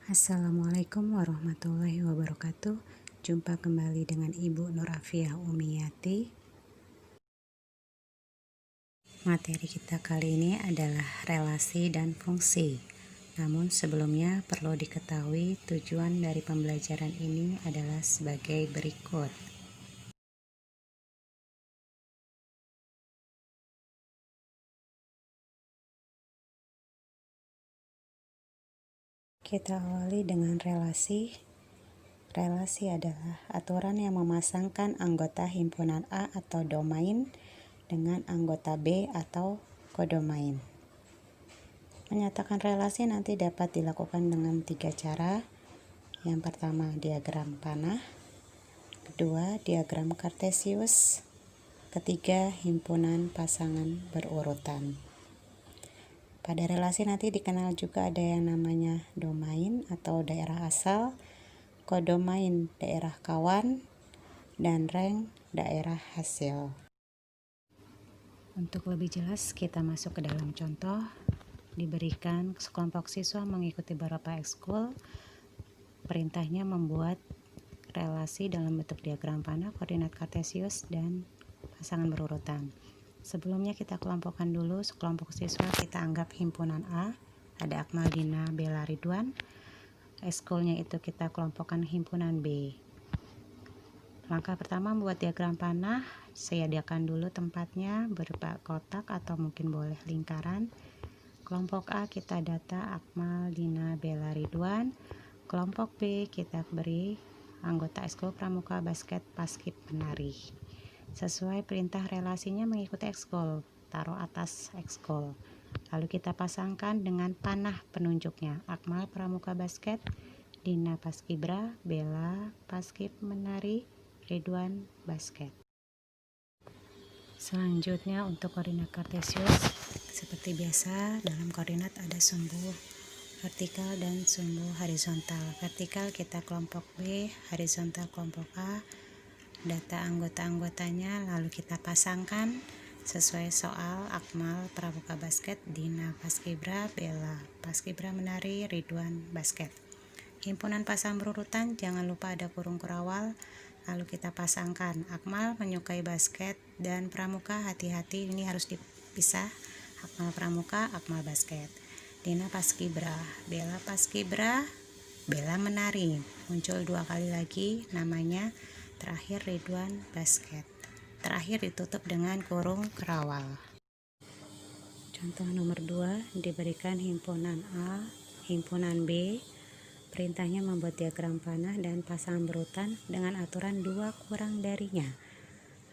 Assalamualaikum warahmatullahi wabarakatuh. Jumpa kembali dengan Ibu Nurafiah Umiyati. Materi kita kali ini adalah relasi dan fungsi. Namun sebelumnya perlu diketahui tujuan dari pembelajaran ini adalah sebagai berikut. Kita awali dengan relasi. Relasi adalah aturan yang memasangkan anggota himpunan A atau domain dengan anggota B atau kodomain. Menyatakan relasi nanti dapat dilakukan dengan 3 cara. Yang pertama, diagram panah. Kedua, diagram kartesius. Ketiga, himpunan pasangan berurutan. Pada relasi nanti dikenal juga ada yang namanya domain atau daerah asal, kodomain daerah kawan, dan rank daerah hasil. Untuk lebih jelas kita masuk ke dalam contoh. Diberikan sekelompok siswa mengikuti beberapa ekskul. Perintahnya membuat relasi dalam bentuk diagram panah, koordinat kartesius, dan pasangan berurutan. Sebelumnya kita kelompokkan dulu sekelompok siswa, kita anggap himpunan A, ada Akmal, Dina, Bella, Ridwan. Ekskulnya itu kita kelompokkan himpunan B. Langkah pertama membuat diagram panah, sediakan dulu tempatnya berupa kotak atau mungkin boleh lingkaran. Kelompok A kita data Akmal, Dina, Bella, Ridwan. Kelompok B kita beri anggota ekskul pramuka, basket, paskib, penari. Sesuai perintah relasinya mengikuti ekskul, taruh atas ekskul. Lalu kita pasangkan dengan panah penunjuknya. Akmal pramuka basket, Dina paskibra, Bella paskib menari, Ridwan basket. Selanjutnya untuk koordinat kartesius, seperti biasa dalam koordinat ada sumbu vertikal dan sumbu horizontal. Vertikal kita kelompok B, horizontal kelompok A. Data anggota-anggotanya lalu kita pasangkan sesuai soal. Akmal pramuka basket, Dina paskibra, Bella paskibra menari, Ridwan basket. Himpunan pasang berurutan jangan lupa ada kurung kurawal, lalu kita pasangkan. Akmal menyukai basket dan pramuka, hati-hati ini harus dipisah. Akmal pramuka, Akmal basket. Dina paskibra, Bella paskibra, Bella menari. Muncul 2 kali lagi namanya. Terakhir Ridwan basket. Terakhir ditutup dengan kurung kerawal. Contoh nomor 2, diberikan himpunan A, himpunan B. Perintahnya membuat diagram panah dan pasangan berurutan dengan aturan 2 kurang darinya.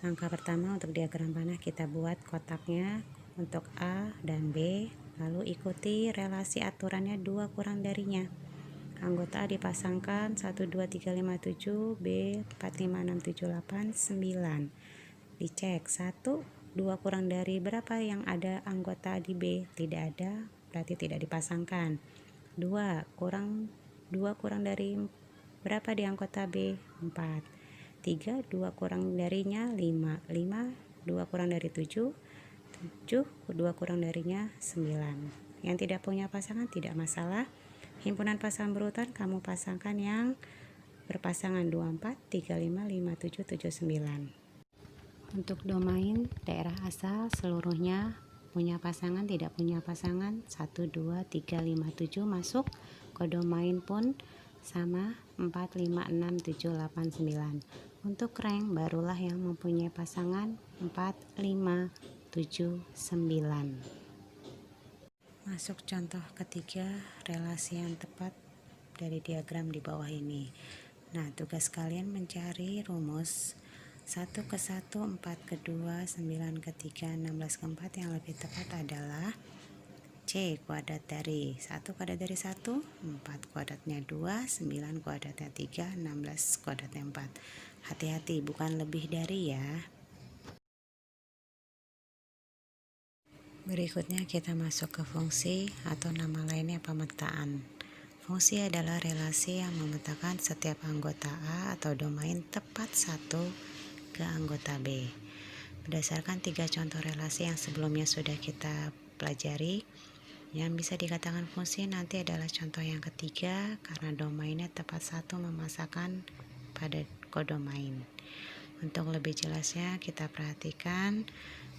Langkah pertama untuk diagram panah kita buat kotaknya untuk A dan B, lalu ikuti relasi aturannya 2 kurang darinya. Anggota A dipasangkan 1, 2, 3, 5, 7, B 4, 5, 6, 7, 8, 9. Dicek 1, 2 kurang dari berapa yang ada anggota di B? Tidak ada, berarti tidak dipasangkan. 2 kurang dari berapa di anggota B? 4. 3, 2 kurang darinya 5. 5, 2 kurang dari 7. 7, 2 kurang darinya 9. Yang tidak punya pasangan tidak masalah. Himpunan pasangan berurutan kamu pasangkan yang berpasangan 24, 35, 57, 79. Untuk domain daerah asal seluruhnya punya pasangan, tidak punya pasangan 1, 2, 3, 5, 7 masuk. Kodomain pun sama 4, 5, 6, 7, 8, 9. Untuk rank barulah yang mempunyai pasangan 4, 5, 7, 9. Masuk contoh ketiga, relasi yang tepat dari diagram di bawah ini. Nah, tugas kalian mencari rumus 1 ke 1, 4 ke 2, 9 ke 3, 16 ke 4. Yang lebih tepat adalah C kuadrat dari 1 kuadrat dari 1, 4 kuadratnya 2, 9 kuadratnya 3, 16 kuadratnya 4. Hati-hati, bukan lebih dari ya. Berikutnya kita masuk ke fungsi atau nama lainnya pemetaan. Fungsi adalah relasi yang memetakan setiap anggota A atau domain tepat satu ke anggota B. Berdasarkan 3 contoh relasi yang sebelumnya sudah kita pelajari, Yang bisa dikatakan fungsi nanti adalah contoh yang ketiga, karena domainnya tepat satu memasakkan pada kodomain. Untuk lebih jelasnya kita perhatikan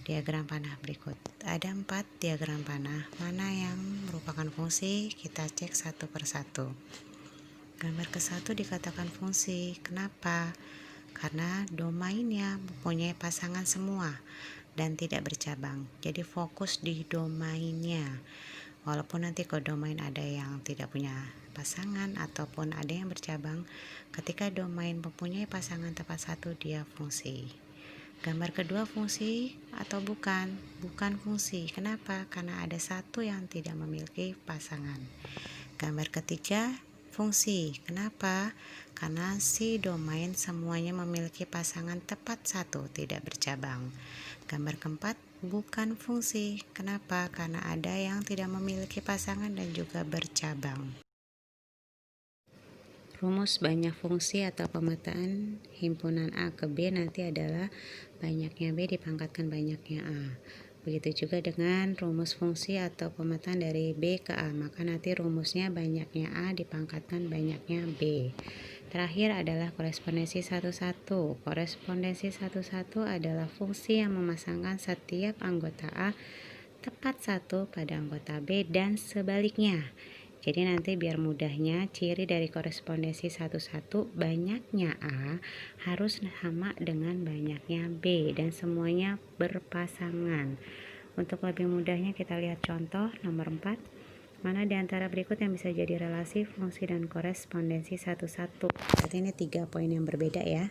diagram panah berikut. Ada 4 diagram panah, mana yang merupakan fungsi kita cek satu persatu. Gambar ke-1 dikatakan fungsi. Kenapa? Karena domainnya mempunyai pasangan semua dan tidak bercabang. Jadi fokus di domainnya. Walaupun nanti kodomain ada yang tidak punya pasangan ataupun ada yang bercabang, ketika domain mempunyai pasangan tepat satu, dia fungsi. Gambar kedua fungsi atau bukan? Bukan fungsi. Kenapa? Karena ada satu yang tidak memiliki pasangan. Gambar ketiga fungsi. Kenapa? Karena si domain semuanya memiliki pasangan tepat satu, tidak bercabang. Gambar keempat bukan fungsi. Kenapa? Karena ada yang tidak memiliki pasangan dan juga bercabang. Rumus banyak fungsi atau pemetaan himpunan A ke B nanti adalah banyaknya B dipangkatkan banyaknya A. Begitu juga dengan rumus fungsi atau pemetaan dari B ke A, maka nanti rumusnya banyaknya A dipangkatkan banyaknya B. Terakhir adalah korespondensi 1-1. Korespondensi 1-1 adalah fungsi yang memasangkan setiap anggota A tepat satu pada anggota B dan sebaliknya. Jadi nanti biar mudahnya, ciri dari korespondensi 1-1, banyaknya A harus sama dengan banyaknya B dan semuanya berpasangan. Untuk lebih mudahnya kita lihat contoh nomor 4. Mana di antara berikut yang bisa jadi relasi fungsi dan korespondensi 1-1? Berarti ini 3 poin yang berbeda ya.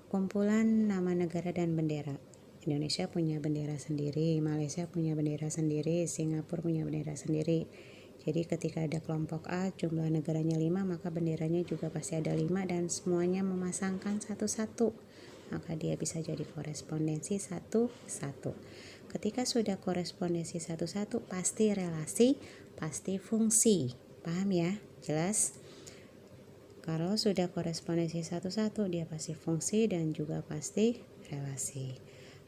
Kumpulan nama negara dan bendera. Indonesia punya bendera sendiri, Malaysia punya bendera sendiri, Singapura punya bendera sendiri. Jadi ketika ada kelompok A jumlah negaranya 5, maka benderanya juga pasti ada 5 dan semuanya memasangkan 1-1. Maka dia bisa jadi korespondensi 1-1. Ketika sudah korespondensi 1-1 pasti relasi, pasti fungsi. Paham ya? Jelas? Kalau sudah korespondensi 1-1 dia pasti fungsi dan juga pasti relasi.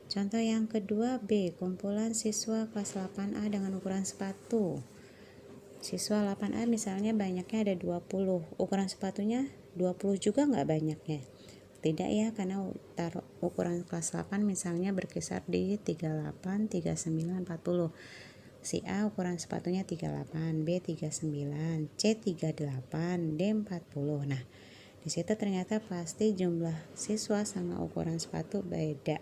Contoh yang kedua B, kumpulan siswa kelas 8A dengan ukuran sepatu. Siswa 8A misalnya banyaknya ada 20, ukuran sepatunya 20 juga nggak banyaknya? Tidak ya, karena ukuran kelas 8 misalnya berkisar di 38, 39, 40. Si A ukuran sepatunya 38, B 39, C 38, D 40. Nah, di situ ternyata pasti jumlah siswa sama ukuran sepatu beda.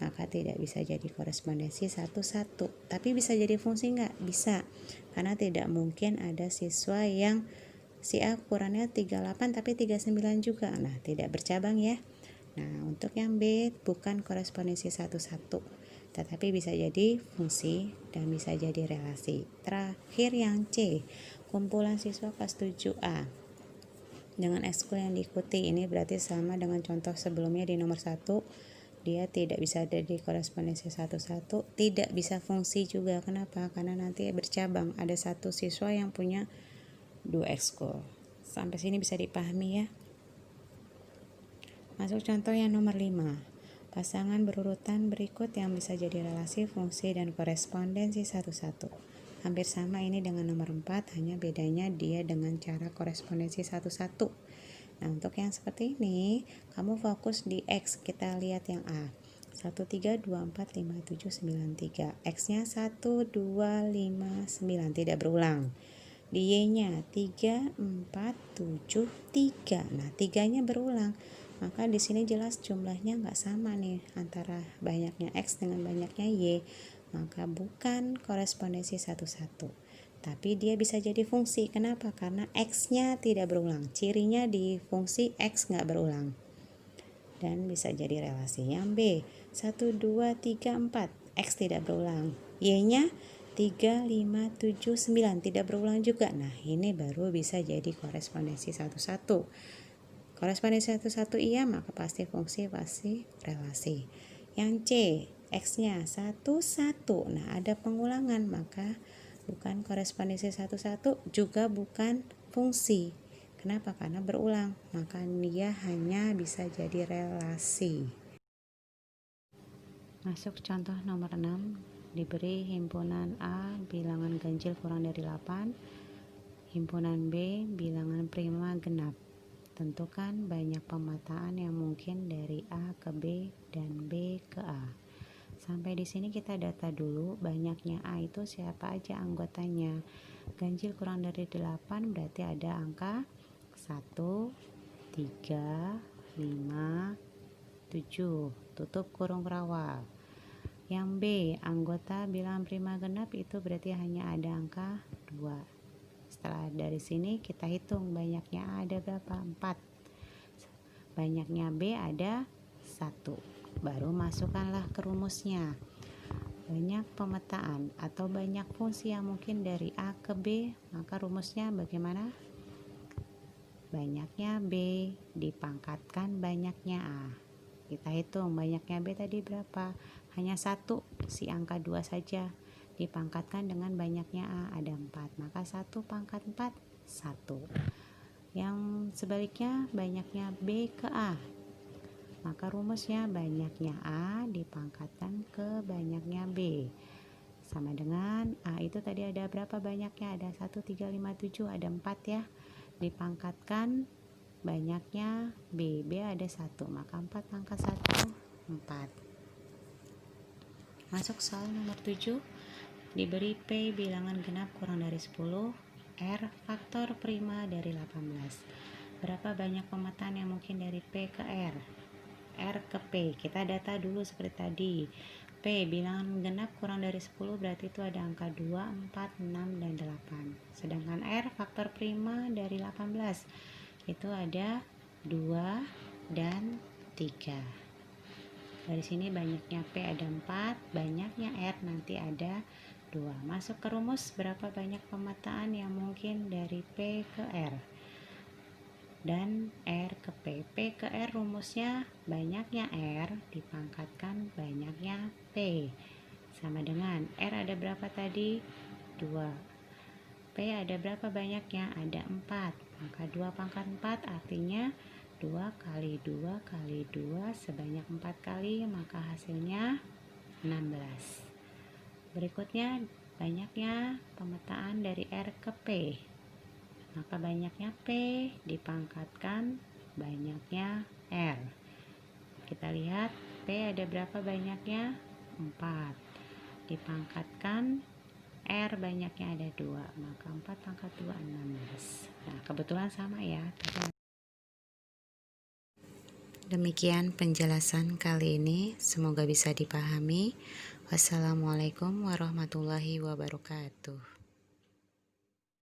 Maka tidak bisa jadi korespondensi 1-1. Tapi bisa jadi fungsi nggak? Bisa. Karena tidak mungkin ada siswa yang si A ukurannya 38 tapi 39 juga. Nah, tidak bercabang ya. Nah, untuk yang B bukan korespondensi 1-1. Tetapi bisa jadi fungsi dan bisa jadi relasi. Terakhir yang C, kumpulan siswa kelas 7A dengan ekskul yang diikuti. Ini berarti sama dengan contoh sebelumnya di nomor 1. Dia tidak bisa ada di korespondensi 1-1, tidak bisa fungsi juga. Kenapa? Karena nanti bercabang. Ada satu siswa yang punya 2 ekskul. Sampai sini bisa dipahami ya. Masuk contoh yang nomor 5. Pasangan berurutan berikut yang bisa jadi relasi, fungsi, dan korespondensi 1-1. Hampir sama ini dengan nomor 4, hanya bedanya dia dengan cara korespondensi 1-1. Nah, untuk yang seperti ini, kamu fokus di X. Kita lihat yang A. 1, 3, 2, 4, 5, 7, 9, 3. X-nya 1, 2, 5, 9. Tidak berulang. Di Y-nya 3, 4, 7, 3. Nah, 3-nya berulang. Maka di sini jelas jumlahnya nggak sama nih antara banyaknya X dengan banyaknya Y. Maka bukan korespondensi 1-1. Tapi dia bisa jadi fungsi. Kenapa? Karena X-nya tidak berulang. Cirinya di fungsi X nggak berulang. Dan bisa jadi relasi. Yang B, 1, 2, 3, 4. X tidak berulang. Y-nya 3, 5, 7, 9. Tidak berulang juga. Nah, ini baru bisa jadi korespondensi 1-1. Korespondensi 1-1 iya, maka pasti fungsi, pasti relasi. Yang C, X-nya 1, 1. Nah, ada pengulangan, maka bukan korespondensi 1-1, juga bukan fungsi. Kenapa? Karena berulang, maka dia hanya bisa jadi relasi. Masuk contoh nomor 6. diberi himpunan A bilangan ganjil kurang dari 8, himpunan B bilangan prima genap. Tentukan banyak pemetaan yang mungkin dari A ke B dan B ke A. Sampai di sini kita data dulu banyaknya A itu siapa aja anggotanya. Ganjil kurang dari 8 berarti ada angka 1, 3, 5, 7, tutup kurung rawal. Yang B, anggota bilangan prima genap itu berarti hanya ada angka 2. Setelah dari sini kita hitung banyaknya A ada berapa? 4. Banyaknya B ada 1. Baru masukkanlah ke rumusnya. Banyak pemetaan atau banyak fungsi yang mungkin dari A ke B, maka rumusnya bagaimana? Banyaknya B dipangkatkan banyaknya A. Kita hitung banyaknya B tadi berapa? Hanya 1, si angka 2 saja. Dipangkatkan dengan banyaknya A ada 4, maka 1 pangkat 4 1. Yang sebaliknya banyaknya B ke A, maka rumusnya banyaknya A dipangkatkan ke banyaknya B sama dengan A itu tadi ada berapa banyaknya? Ada 1, 3, 5, 7, ada 4 ya. Dipangkatkan banyaknya B ada 1, maka 4 pangkat 1 4. Masuk soal nomor 7. Diberi P bilangan genap kurang dari 10, R faktor prima dari 18. Berapa banyak pemetaan yang mungkin dari P ke R? R ke P. Kita data dulu seperti tadi. P bilangan genap kurang dari 10 berarti itu ada angka 2, 4, 6, dan 8. Sedangkan R faktor prima dari 18 itu ada 2 dan 3. Dari sini banyaknya P ada 4, banyaknya R nanti ada 2. Masuk ke rumus berapa banyak pemetaan yang mungkin dari P ke R dan R ke P. P ke R rumusnya banyaknya R dipangkatkan banyaknya P sama dengan R ada berapa tadi? 2. P ada berapa banyaknya? Ada 4, maka 2 pangkat 4 artinya 2 kali 2 kali 2 sebanyak 4 kali, maka hasilnya 16. Berikutnya banyaknya pemetaan dari R ke P, maka banyaknya P dipangkatkan banyaknya R. Kita lihat P ada berapa banyaknya? 4 dipangkatkan R banyaknya ada 2, maka 4 pangkat 2 16. Nah kebetulan sama ya. Demikian penjelasan kali ini, semoga bisa dipahami. Wassalamualaikum warahmatullahi wabarakatuh.